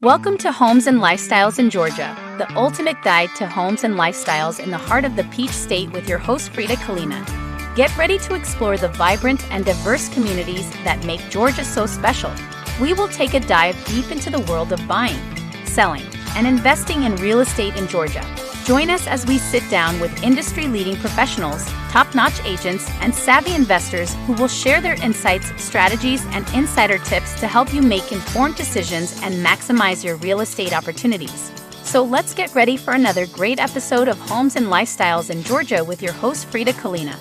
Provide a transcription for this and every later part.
Welcome to Homes and Lifestyles in Georgia, the ultimate guide to homes and lifestyles in the heart of the Peach State with your host Frida Kalina. Get ready to explore the vibrant and diverse communities that make Georgia so special. We will take a dive deep into the world of buying, selling, and investing in real estate in Georgia. Join us as we sit down with industry-leading professionals, top-notch agents, and savvy investors who will share their insights, strategies, and insider tips to help you make informed decisions and maximize your real estate opportunities. So let's get ready for another great episode of Homes and Lifestyles in Georgia with your host, Frida Kalina.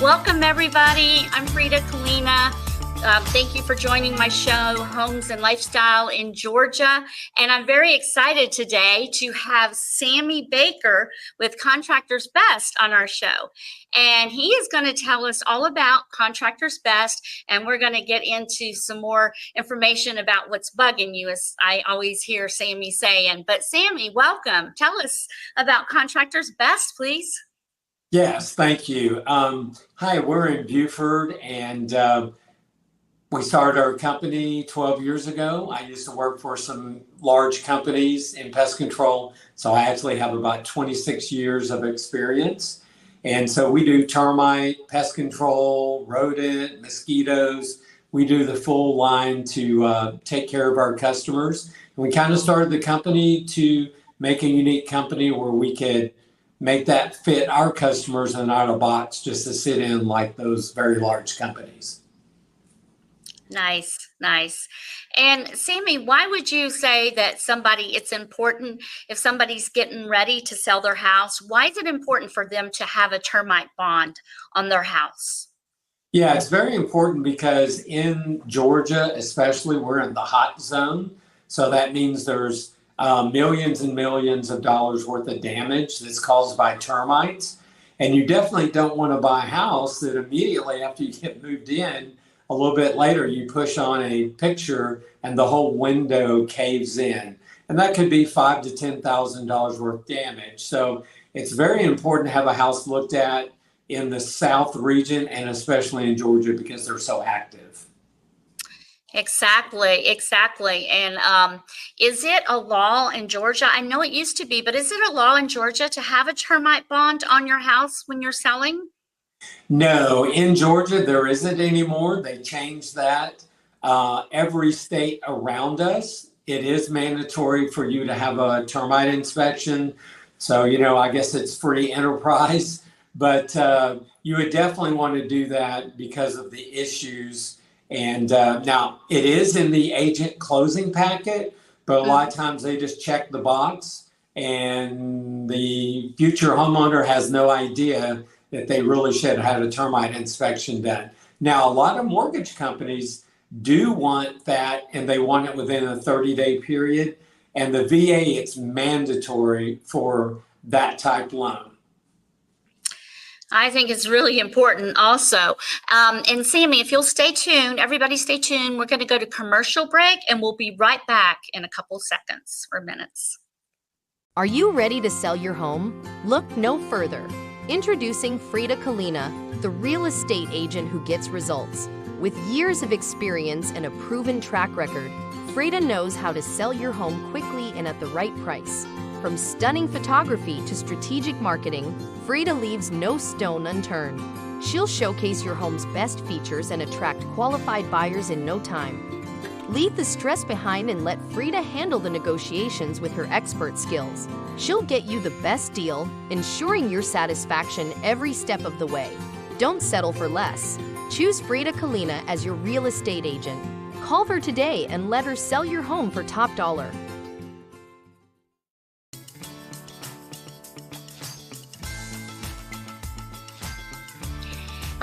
Welcome, everybody. I'm Frida Kalina. Thank you for joining my show, Homes and Lifestyle in Georgia. And I'm very excited today to have Sammy Baker with Contractors Best on our show. And he is going to tell us all about Contractors Best, and we're going to get into some more information about what's bugging you, as I always hear Sammy saying. But Sammy, welcome. Tell us about Contractors Best, please. Yes, thank you. Hi, we're in Beaufort, and we started our company 12 years ago. I used to work for some large companies in pest control, so I actually have about 26 years of experience. And so we do termite, pest control, rodent, mosquitoes. We do the full line to take care of our customers. And we kind of started the company to make a unique company where we could make that fit our customers and not a box just to sit in like those very large companies. Nice, nice. And Sammy, why would you say that it's important if somebody's getting ready to sell their house, why is it important for them to have a termite bond on their house? Yeah, it's very important because in Georgia, especially, we're in the hot zone. So that means there's millions and millions of dollars worth of damage that's caused by termites. And you definitely don't want to buy a house that immediately after you get moved in, a little bit later, you push on a picture and the whole window caves in. And that could be $5,000 to $10,000 worth of damage. So it's very important to have a house looked at in the South region and especially in Georgia because they're so active. Exactly. And is it a law in Georgia? I know it used to be, but is it a law in Georgia to have a termite bond on your house when you're selling? No, in Georgia, there isn't anymore. They changed that. Every state around us, it is mandatory for you to have a termite inspection. So, I guess it's free enterprise, but you would definitely want to do that because of the issues. And now it is in the agent closing packet, but a lot of times they just check the box and the future homeowner has no idea that they really should have had a termite inspection done. Now, a lot of mortgage companies do want that, and they want it within a 30-day period. And the VA, it's mandatory for that type loan. I think it's really important also. And Sammy, if you'll stay tuned, everybody stay tuned. We're going to go to commercial break, and we'll be right back in a couple seconds or minutes. Are you ready to sell your home? Look no further. Introducing Frida Kalina, the real estate agent who gets results. With years of experience and a proven track record, Frida knows how to sell your home quickly and at the right price. From stunning photography to strategic marketing, Frida leaves no stone unturned. She'll showcase your home's best features and attract qualified buyers in no time. Leave the stress behind and let Frida handle the negotiations with her expert skills. She'll get you the best deal, ensuring your satisfaction every step of the way. Don't settle for less. Choose Frida Kalina as your real estate agent. Call her today and let her sell your home for top dollar.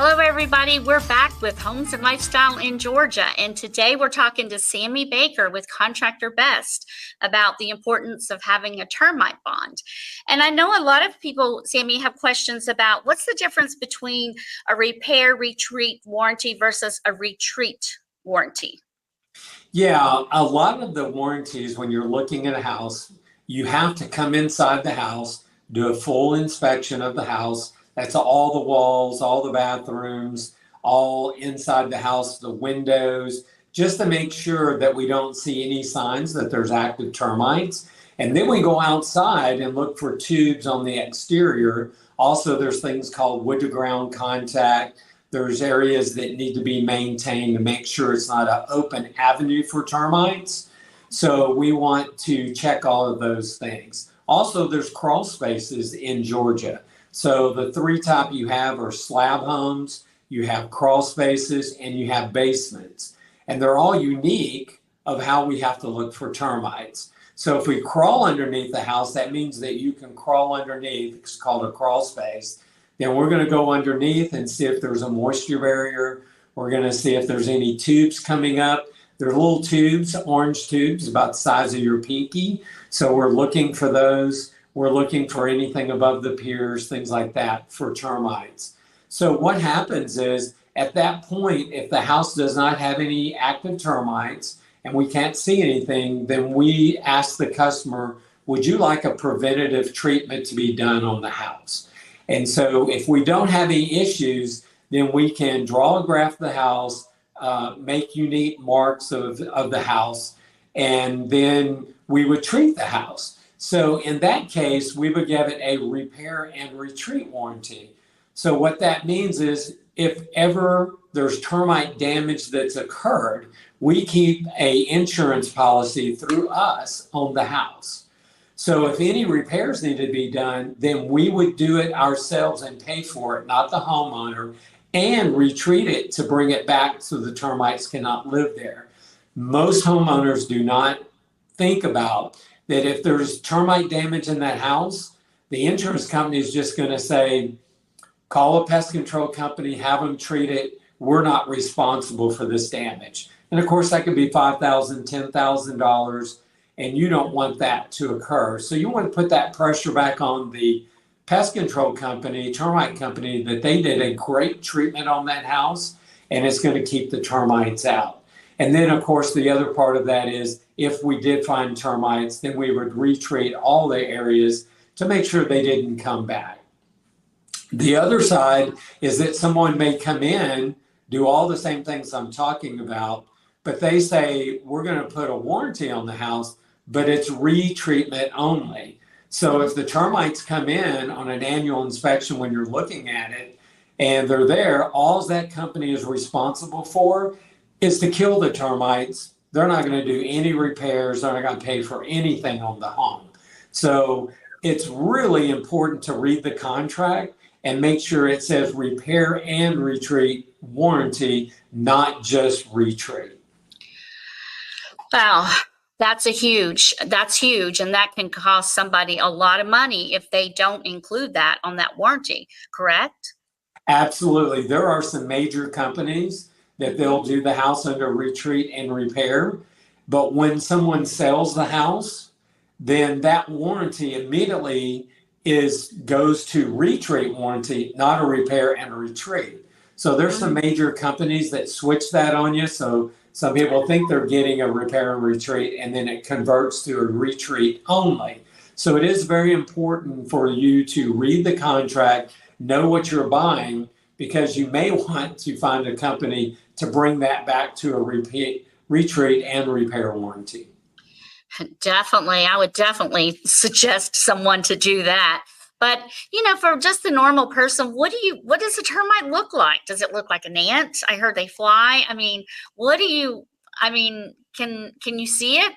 Hello, everybody. We're back with Homes and Lifestyle in Georgia. And today we're talking to Sammy Baker with Contractor Best about the importance of having a termite bond. And I know a lot of people, Sammy, have questions about what's the difference between a repair retreat warranty versus a retreat warranty? Yeah, a lot of the warranties when you're looking at a house, you have to come inside the house, do a full inspection of the house. That's all the walls, all the bathrooms, all inside the house, the windows, just to make sure that we don't see any signs that there's active termites. And then we go outside and look for tubes on the exterior. Also, there's things called wood to ground contact. There's areas that need to be maintained to make sure it's not an open avenue for termites. So we want to check all of those things. Also, there's crawl spaces in Georgia. So the three type you have are slab homes, you have crawl spaces, and you have basements. And they're all unique of how we have to look for termites. So if we crawl underneath the house, that means that you can crawl underneath. It's called a crawl space. Then we're going to go underneath and see if there's a moisture barrier. We're going to see if there's any tubes coming up. They're little tubes, orange tubes, about the size of your pinky. So we're looking for those. We're looking for anything above the piers, things like that for termites. So what happens is at that point, if the house does not have any active termites, and we can't see anything, then we ask the customer, would you like a preventative treatment to be done on the house? And so if we don't have any issues, then we can draw a graph of the house, make unique marks of the house, and then we would treat the house. So in that case, we would give it a repair and retreat warranty. So what that means is if ever there's termite damage that's occurred, we keep a insurance policy through us on the house. So if any repairs need to be done, then we would do it ourselves and pay for it, not the homeowner, and retreat it to bring it back so the termites cannot live there. Most homeowners do not think about that if there's termite damage in that house, the insurance company is just going to say, call a pest control company, have them treat it. We're not responsible for this damage. And of course, that could be $5,000, $10,000, and you don't want that to occur. So you want to put that pressure back on the pest control company, termite company, that they did a great treatment on that house, and it's going to keep the termites out. And then, of course, the other part of that is if we did find termites, then we would retreat all the areas to make sure they didn't come back. The other side is that someone may come in, do all the same things I'm talking about, but they say, we're going to put a warranty on the house, but it's retreatment only. So if the termites come in on an annual inspection when you're looking at it and they're there, all that company is responsible for is to kill the termites. They're not going to do any repairs. They're not going to pay for anything on the home. So it's really important to read the contract and make sure it says repair and retreat warranty, not just retreat. Wow, that's huge. And that can cost somebody a lot of money if they don't include that on that warranty, correct? Absolutely. There are some major companies that they'll do the house under retreat and repair. But when someone sells the house, then that warranty immediately goes to retreat warranty, not a repair and a retreat. So there's some major companies that switch that on you. So some people think they're getting a repair and retreat, and then it converts to a retreat only. So it is very important for you to read the contract, know what you're buying, because you may want to find a company to bring that back to a retreat and repair warranty. Definitely. I would definitely suggest someone to do that. But, for just the normal person, what does a termite look like? Does it look like an ant? I heard they fly. I mean, can you see it?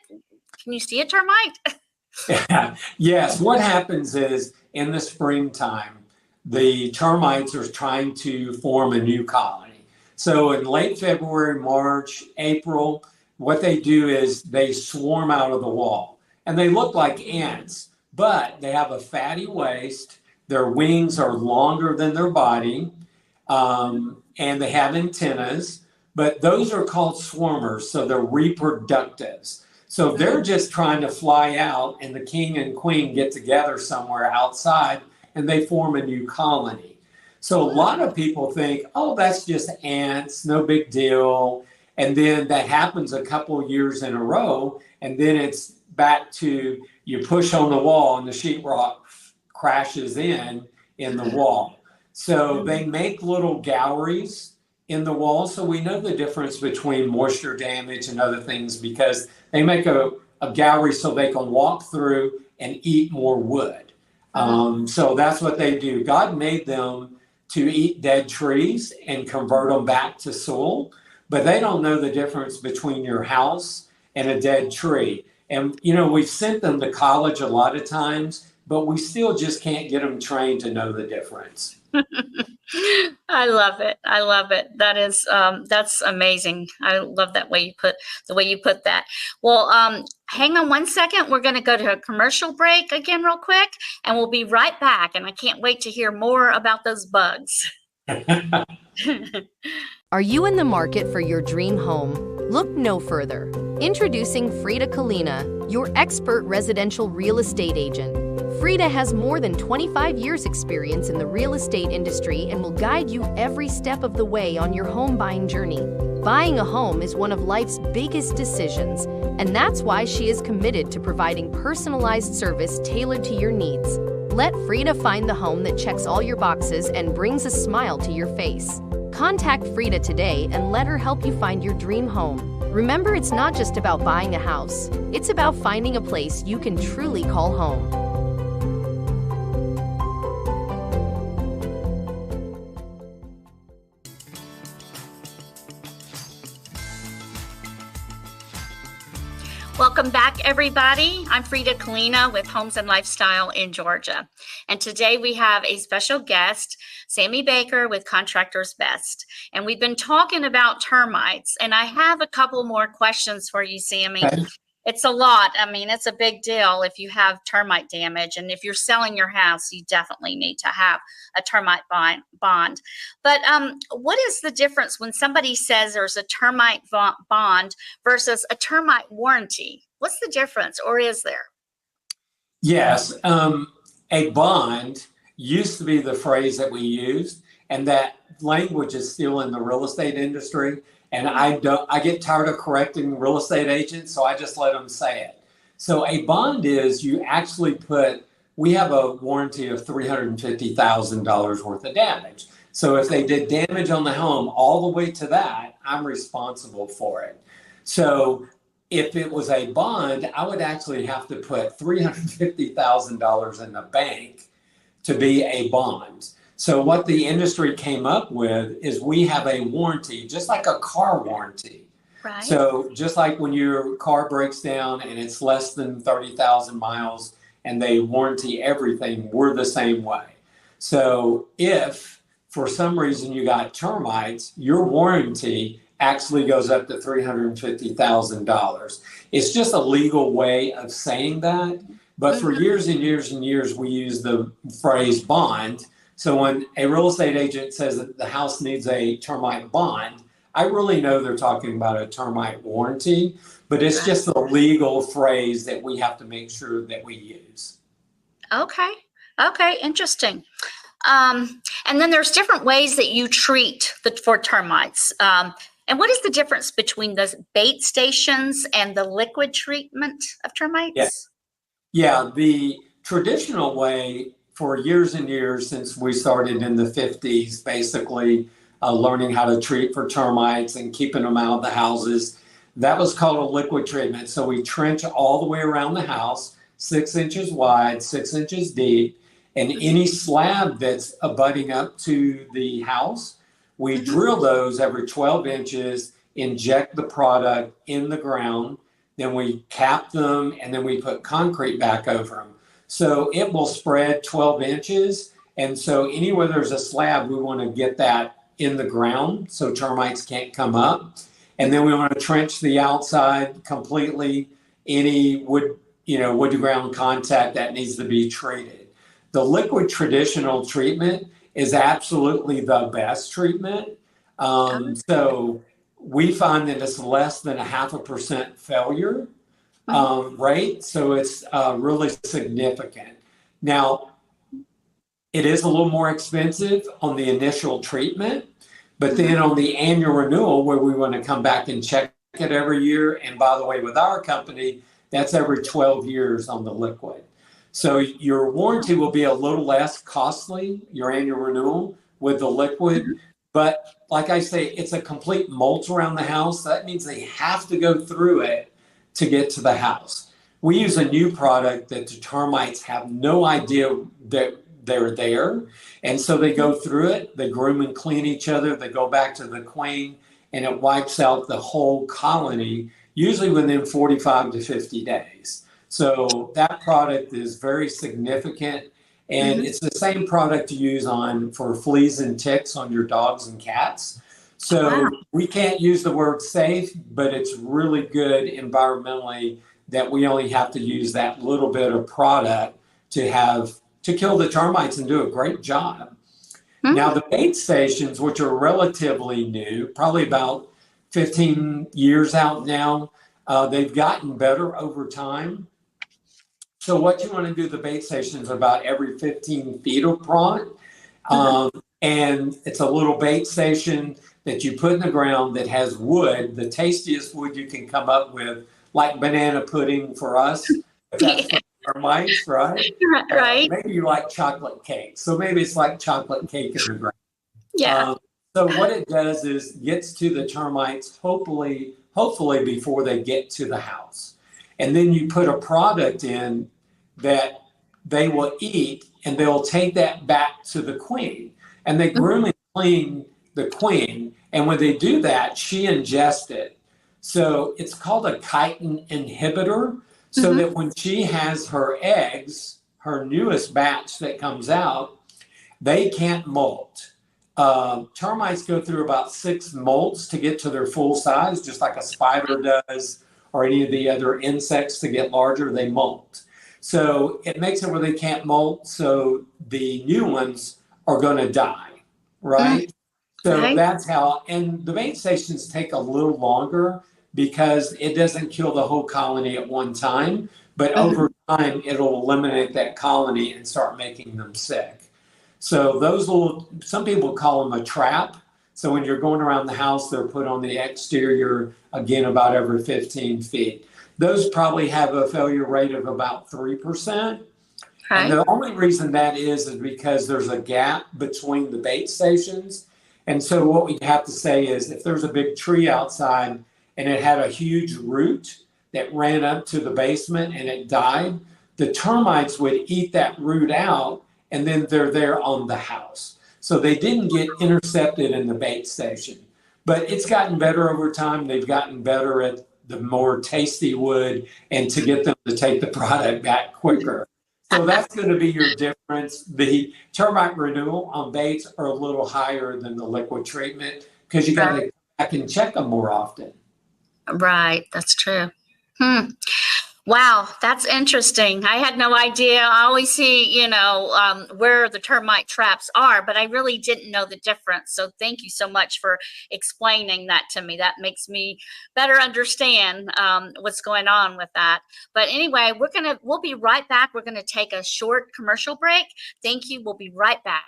Can you see a termite? Yes. What happens is in the springtime, the termites are trying to form a new colony. So in late February, March, April, what they do is they swarm out of the wall, and they look like ants, but they have a fatty waist. Their wings are longer than their body, and they have antennas, but those are called swarmers. So they're reproductives. So they're just trying to fly out, and the king and queen get together somewhere outside and they form a new colony. So a lot of people think, oh, that's just ants, no big deal. And then that happens a couple of years in a row. And then it's back to you push on the wall and the sheetrock crashes in the wall. So they make little galleries in the wall. So we know the difference between moisture damage and other things because they make a gallery so they can walk through and eat more wood. So that's what they do. God made them to eat dead trees and convert them back to soil, but they don't know the difference between your house and a dead tree. And, you know, we've sent them to college a lot of times, but we still just can't get them trained to know the difference. I love it. I love it. That is, that's amazing. I love that way you put that. Well, hang on one second. We're going to go to a commercial break again real quick, and we'll be right back. And I can't wait to hear more about those bugs. Are you in the market for your dream home? Look no further. Introducing Frida Kalina, your expert residential real estate agent. Frida has more than 25 years experience in the real estate industry and will guide you every step of the way on your home buying journey. Buying a home is one of life's biggest decisions, and that's why she is committed to providing personalized service tailored to your needs. Let Frida find the home that checks all your boxes and brings a smile to your face. Contact Frida today and let her help you find your dream home. Remember, it's not just about buying a house. It's about finding a place you can truly call home. Welcome back, everybody. I'm Frida Kalina with Homes and Lifestyle in Georgia. And today we have a special guest, Sammy Baker with Contractors Best. And we've been talking about termites. And I have a couple more questions for you, Sammy. Okay. It's a lot. I mean, it's a big deal if you have termite damage. And if you're selling your house, you definitely need to have a termite bond. But what is the difference when somebody says there's a termite bond versus a termite warranty? What's the difference, or is there? Yes. A bond used to be the phrase that we used, and that language is still in the real estate industry. And I get tired of correcting real estate agents, so I just let them say it. So a bond is you actually we have a warranty of $350,000 worth of damage. So if they did damage on the home all the way to that, I'm responsible for it. So if it was a bond, I would actually have to put $350,000 in the bank to be a bond. So what the industry came up with is we have a warranty, just like a car warranty. Right. So just like when your car breaks down and it's less than 30,000 miles and they warranty everything, we're the same way. So if for some reason you got termites, your warranty actually goes up to $350,000. It's just a legal way of saying that. But for years and years and years, we use the phrase bond. So when a real estate agent says that the house needs a termite bond, I really know they're talking about a termite warranty, but it's just a legal phrase that we have to make sure that we use. Okay. Okay. Interesting. And then there's different ways that you treat for termites. And what is the difference between the bait stations and the liquid treatment of termites? Yeah, the traditional way for years and years since we started in the 50s, basically learning how to treat for termites and keeping them out of the houses, that was called a liquid treatment. So we trench all the way around the house, 6 inches wide, 6 inches deep, and any slab that's abutting up to the house, we drill those every 12 inches, inject the product in the ground, then we cap them, and then we put concrete back over them. So it will spread 12 inches. And so anywhere there's a slab, we want to get that in the ground so termites can't come up. And then we want to trench the outside completely, any wood to ground contact that needs to be treated. The liquid traditional treatment is absolutely the best treatment. So we find that it's less than 0.5% failure rate. So it's really significant. Now, it is a little more expensive on the initial treatment, but then on the annual renewal where we want to come back and check it every year. And by the way, with our company, that's every 12 years on the liquid. So your warranty will be a little less costly, your annual renewal with the liquid, But like I say, it's a complete mulch around the house. That means they have to go through it to get to the house. We use a new product that the termites have no idea that they're there. And so they go through it, they groom and clean each other, they go back to the queen, and it wipes out the whole colony, usually within 45 to 50 days. So that product is very significant. And it's the same product you use for fleas and ticks on your dogs and cats. So we can't use the word safe, but it's really good environmentally that we only have to use that little bit of product to kill the termites and do a great job. Now the bait stations, which are relatively new, probably about 15 years out now, they've gotten better over time. So what you want to do, the bait stations about every 15 feet apart. And it's a little bait station that you put in the ground that has wood, the tastiest wood you can come up with, like banana pudding for us. That's for termites, right? Right. Maybe you like chocolate cake. So maybe it's like chocolate cake in the ground. Yeah. So what it does is gets to the termites, hopefully before they get to the house. And then you put a product in that they will eat, and they'll take that back to the queen. And they groom and clean the queen. And when they do that, she ingests it. So it's called a chitin inhibitor, so that when she has her eggs, her newest batch that comes out, they can't molt. Termites go through about 6 molts to get to their full size, just like a spider does, or any of the other insects. To get larger, they molt. So it makes it where they can't molt, so the new ones are going to die, right? So that's how, and the bait stations take a little longer because it doesn't kill the whole colony at one time, but over time, it'll eliminate that colony and start making them sick. So those some people call them a trap. So when you're going around the house, they're put on the exterior, again, about every 15 feet. Those probably have a failure rate of about 3%. And the only reason that is because there's a gap between the bait stations. And so what we have to say is if there's a big tree outside and it had a huge root that ran up to the basement and it died, the termites would eat that root out, and then they're there on the house. So they didn't get intercepted in the bait station. But it's gotten better over time. They've gotten better at the more tasty wood and to get them to take the product back quicker. So that's going to be your difference. The termite renewal on baits are a little higher than the liquid treatment because you got to come back and check them more often. Right. That's true. Wow, that's interesting. I had no idea. I always see, where the termite traps are, but I really didn't know the difference. So thank you so much for explaining that to me. That makes me better understand what's going on with that. But anyway, we'll be right back. We're going to take a short commercial break. Thank you. We'll be right back.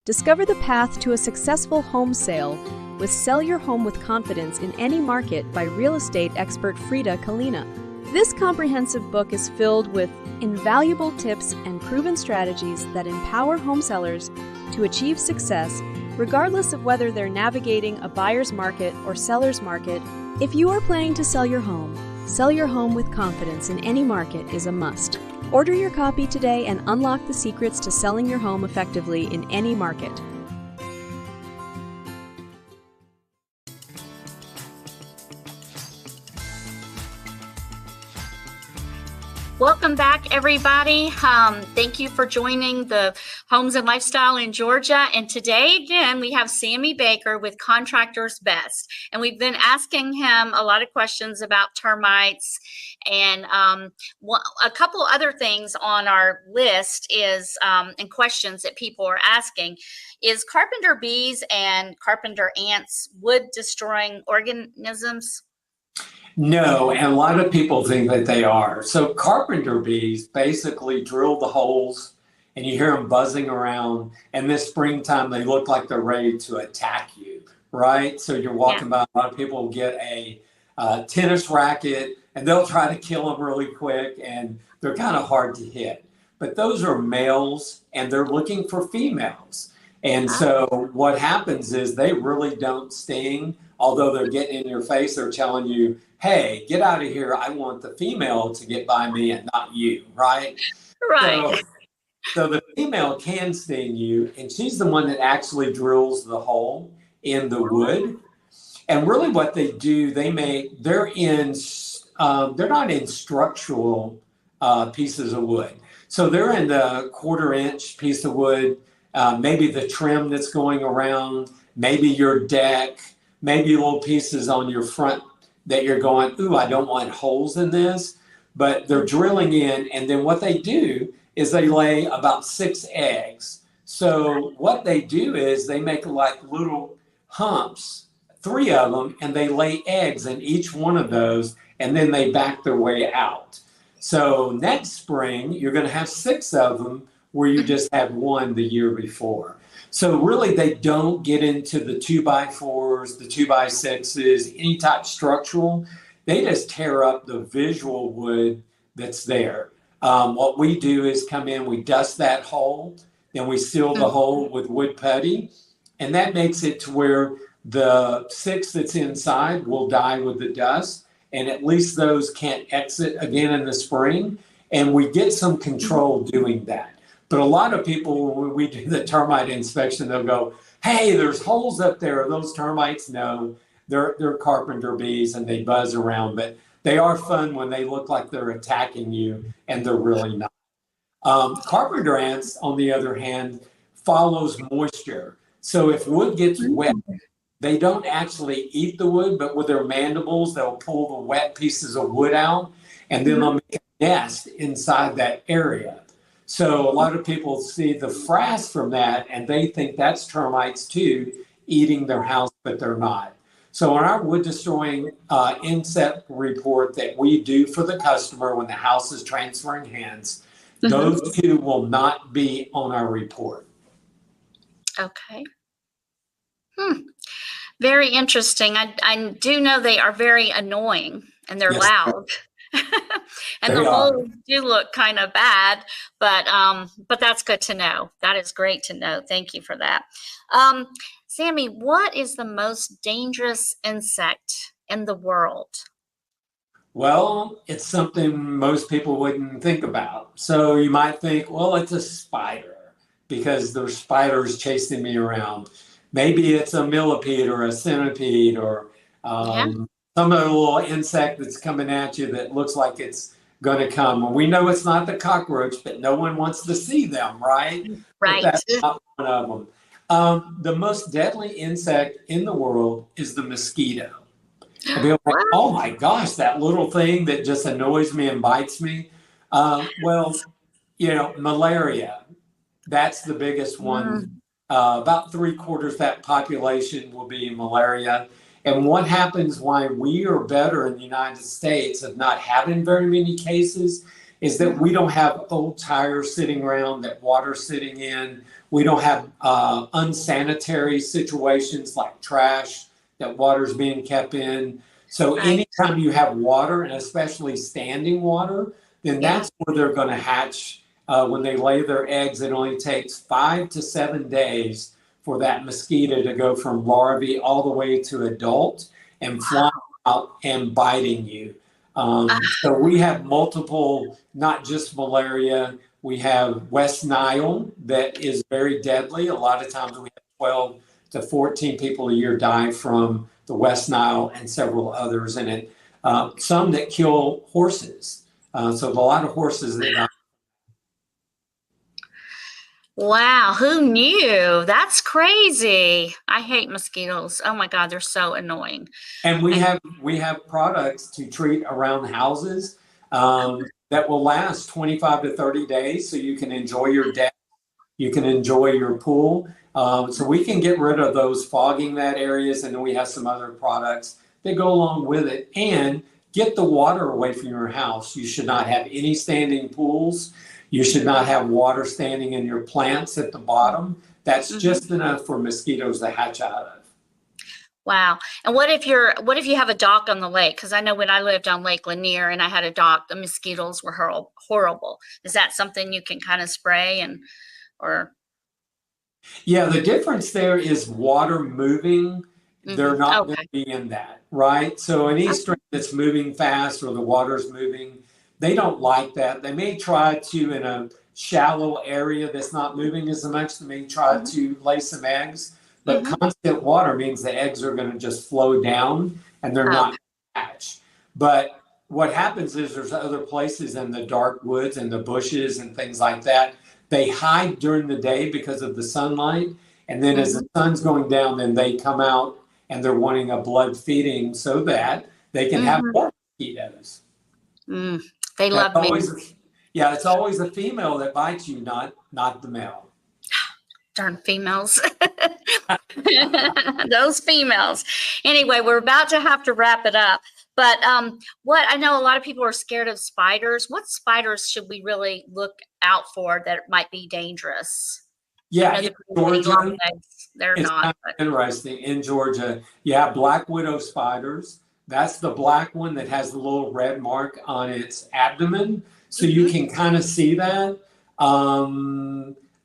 Discover the path to a successful home sale with Sell Your Home with Confidence in Any Market by real estate expert Frida Kalina. This comprehensive book is filled with invaluable tips and proven strategies that empower home sellers to achieve success, regardless of whether they're navigating a buyer's market or seller's market. If you are planning to sell your home with confidence in any market is a must. Order your copy today and unlock the secrets to selling your home effectively in any market. Welcome back, everybody. Thank you for joining the Homes and Lifestyle in Georgia. And today, again, we have Sammy Baker with Contractors Best. And we've been asking him a lot of questions about termites. And a couple other things on our list is, and questions that people are asking, is carpenter bees and carpenter ants wood-destroying organisms? No, and a lot of people think that they are. So carpenter bees basically drill the holes and you hear them buzzing around. And this springtime, they look like they're ready to attack you, right? So you're walking by, a lot of people get a tennis racket and they'll try to kill them really quick and they're kind of hard to hit. But those are males and they're looking for females. And so what happens is they really don't sting, although they're getting in your face. They're telling you, hey, get out of here. I want the female to get by me and not you, right? Right. So the female can sting you, and she's the one that actually drills the hole in the wood. And really what they do, they're not in structural pieces of wood. So they're in the 1/4-inch piece of wood, maybe the trim that's going around, maybe your deck, maybe little pieces on your front that you're going, ooh, I don't want holes in this. But they're drilling in, and then what they do is they lay about 6 eggs. So what they do is they make like little humps, 3 of them, and they lay eggs in each one of those, and then they back their way out. So next spring, you're going to have 6 of them where you just had 1 the year before. So really, they don't get into the 2x4s, the 2x6s, any type structural. They just tear up the visual wood that's there. What we do is come in, we dust that hole, then we seal the hole with wood putty, and that makes it to where the 6 that's inside will die with the dust, and at least those can't exit again in the spring, and we get some control doing that. But a lot of people, when we do the termite inspection, they'll go, hey, there's holes up there. Are those termites? No, they're carpenter bees, and they buzz around, but they are fun when they look like they're attacking you, and they're really not. Carpenter ants, on the other hand, follows moisture. So if wood gets wet, they don't actually eat the wood, but with their mandibles, they'll pull the wet pieces of wood out, and then they'll make a nest inside that area. So a lot of people see the frass from that, and they think that's termites too, eating their house, but they're not. So in our wood destroying insect report that we do for the customer when the house is transferring hands, those 2 will not be on our report. Okay. Very interesting. I do know they are very annoying, and they're loud. And the holes do look kind of bad, but that's good to know. That is great to know. Thank you for that. Sammy, what is the most dangerous insect in the world? Well, it's something most people wouldn't think about. So you might think, well, it's a spider because there's spiders chasing me around. Maybe it's a millipede or a centipede or some other little insect that's coming at you that looks like it's going to come. Well, we know it's not the cockroach, but no one wants to see them, right? Right. But that's not one of them. The most deadly insect in the world is the mosquito. I'll be like, oh my gosh, that little thing that just annoys me and bites me. Well, malaria, that's the biggest one. About 3/4 of that population will be malaria. And what happens why we are better in the United States of not having very many cases is that we don't have old tires sitting around that water's sitting in. We don't have unsanitary situations like trash that water's being kept in. So anytime you have water, and especially standing water, then that's where they're going to hatch. When they lay their eggs, it only takes 5 to 7 days for that mosquito to go from larvae all the way to adult and flying out and biting you. So we have multiple, not just malaria. We have West Nile that is very deadly. A lot of times we have 12 to 14 people a year die from the West Nile and several others in it. Some that kill horses. So a lot of horses that die. Wow, who knew? That's crazy. I hate mosquitoes. Oh my God, they're so annoying. And we have products to treat around houses that will last 25 to 30 days, so you can enjoy your deck, you can enjoy your pool. So we can get rid of those fogging that areas, and then we have some other products that go along with it. And get the water away from your house. You should not have any standing pools. You should not have water standing in your plants at the bottom. That's just enough for mosquitoes to hatch out of. Wow. And what if you have a dock on the lake? Because I know when I lived on Lake Lanier and I had a dock, the mosquitoes were horrible. Is that something you can kind of spray or? Yeah, the difference there is water moving. They're not going Okay. to be in that, right? So any Okay. stream that's moving fast or the water's moving, they don't like that. They may try to, in a shallow area that's not moving as much, they may try Mhm. to lay some eggs, but Mhm. constant water means the eggs are going to just flow down and they're not Okay. going to hatch. But what happens is there's other places in the dark woods and the bushes and things like that. They hide during the day because of the sunlight. And then as the Mhm. sun's going down, then they come out and they're wanting a blood feeding so that they can have Mhm. more mosquitoes. Mm. They That's love me. always, yeah, it's always a female that bites you, not the male. Darn females. Those females. Anyway, we're about to have to wrap it up. But what I know a lot of people are scared of spiders. What spiders should we really look out for that might be dangerous? I Yeah, know in the pretty long Georgia, legs, they're it's not, kind but of interesting. In Georgia, you have black widow spiders. That's the black one that has the little red mark on its abdomen. So you mhm, can kind of see that.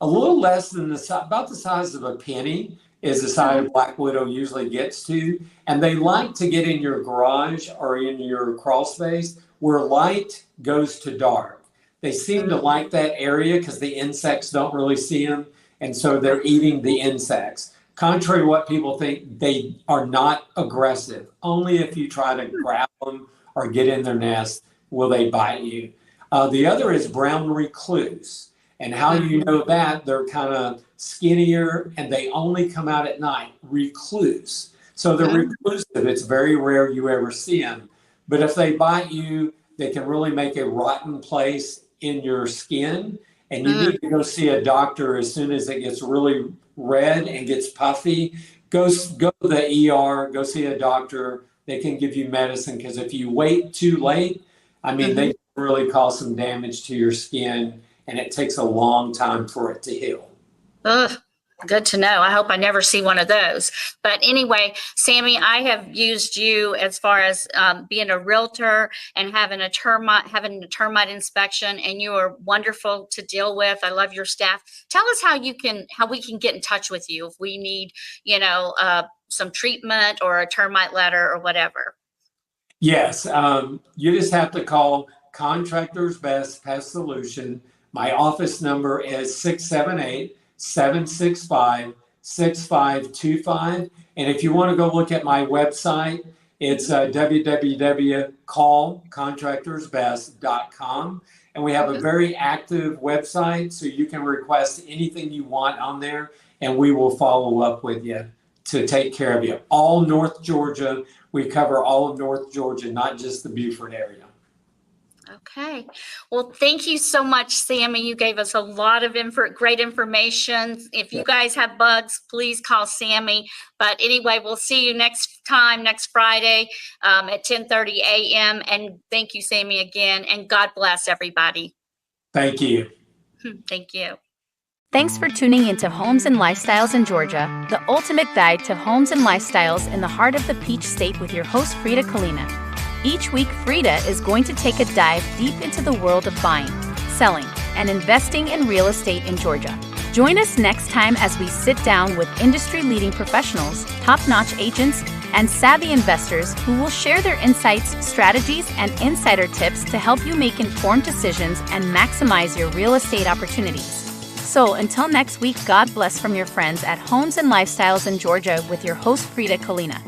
A little less than about the size of a penny is the size mhm, a black widow usually gets to. And they like to get in your garage or in your crawl space where light goes to dark. They seem to mhm, like that area because the insects don't really see them. And so they're eating the insects. Contrary to what people think, they are not aggressive. Only if you try to grab them or get in their nest will they bite you. The other is brown recluse. And how you mhm, know that, they're kind of skinnier and they only come out at night. Recluse. So they're mhm, reclusive. It's very rare you ever see them. But if they bite you, they can really make a rotten place in your skin. And you mm, need to go see a doctor as soon as it gets really red and gets puffy. Go to the ER, go see a doctor. They can give you medicine because if you wait too late, I mean, they mhm. can really cause some damage to your skin and it takes a long time for it to heal. Ugh, good to know. I hope I never see one of those. But anyway, Sammy, I have used you as far as being a realtor and having a termite inspection, and you are wonderful to deal with. I love your staff. Tell us how we can get in touch with you if we need, some treatment or a termite letter or whatever. Yes, you just have to call Contractors Best Pest Solution. My office number is 678-765-6525. And if you want to go look at my website, it's www.callcontractorsbest.com. And we have a Okay. very active website, so you can request anything you want on there, and we will follow up with you to take care of you. All North Georgia. We cover all of North Georgia, not just the Beaufort area. Okay. Well, thank you so much, Sammy. You gave us a lot of great information. If you guys have bugs, please call Sammy. But anyway, we'll see you next Friday at 10:30 a.m. And thank you, Sammy, again. And God bless everybody. Thank you. Thank you. Thanks for tuning into Homes and Lifestyles in Georgia, the ultimate guide to homes and lifestyles in the heart of the Peach State with your host, Frida Kalina. Each week, Frida is going to take a dive deep into the world of buying, selling, and investing in real estate in Georgia. Join us next time as we sit down with industry-leading professionals, top-notch agents, and savvy investors who will share their insights, strategies, and insider tips to help you make informed decisions and maximize your real estate opportunities. So until next week, God bless from your friends at Homes and Lifestyles in Georgia with your host, Frida Kalina.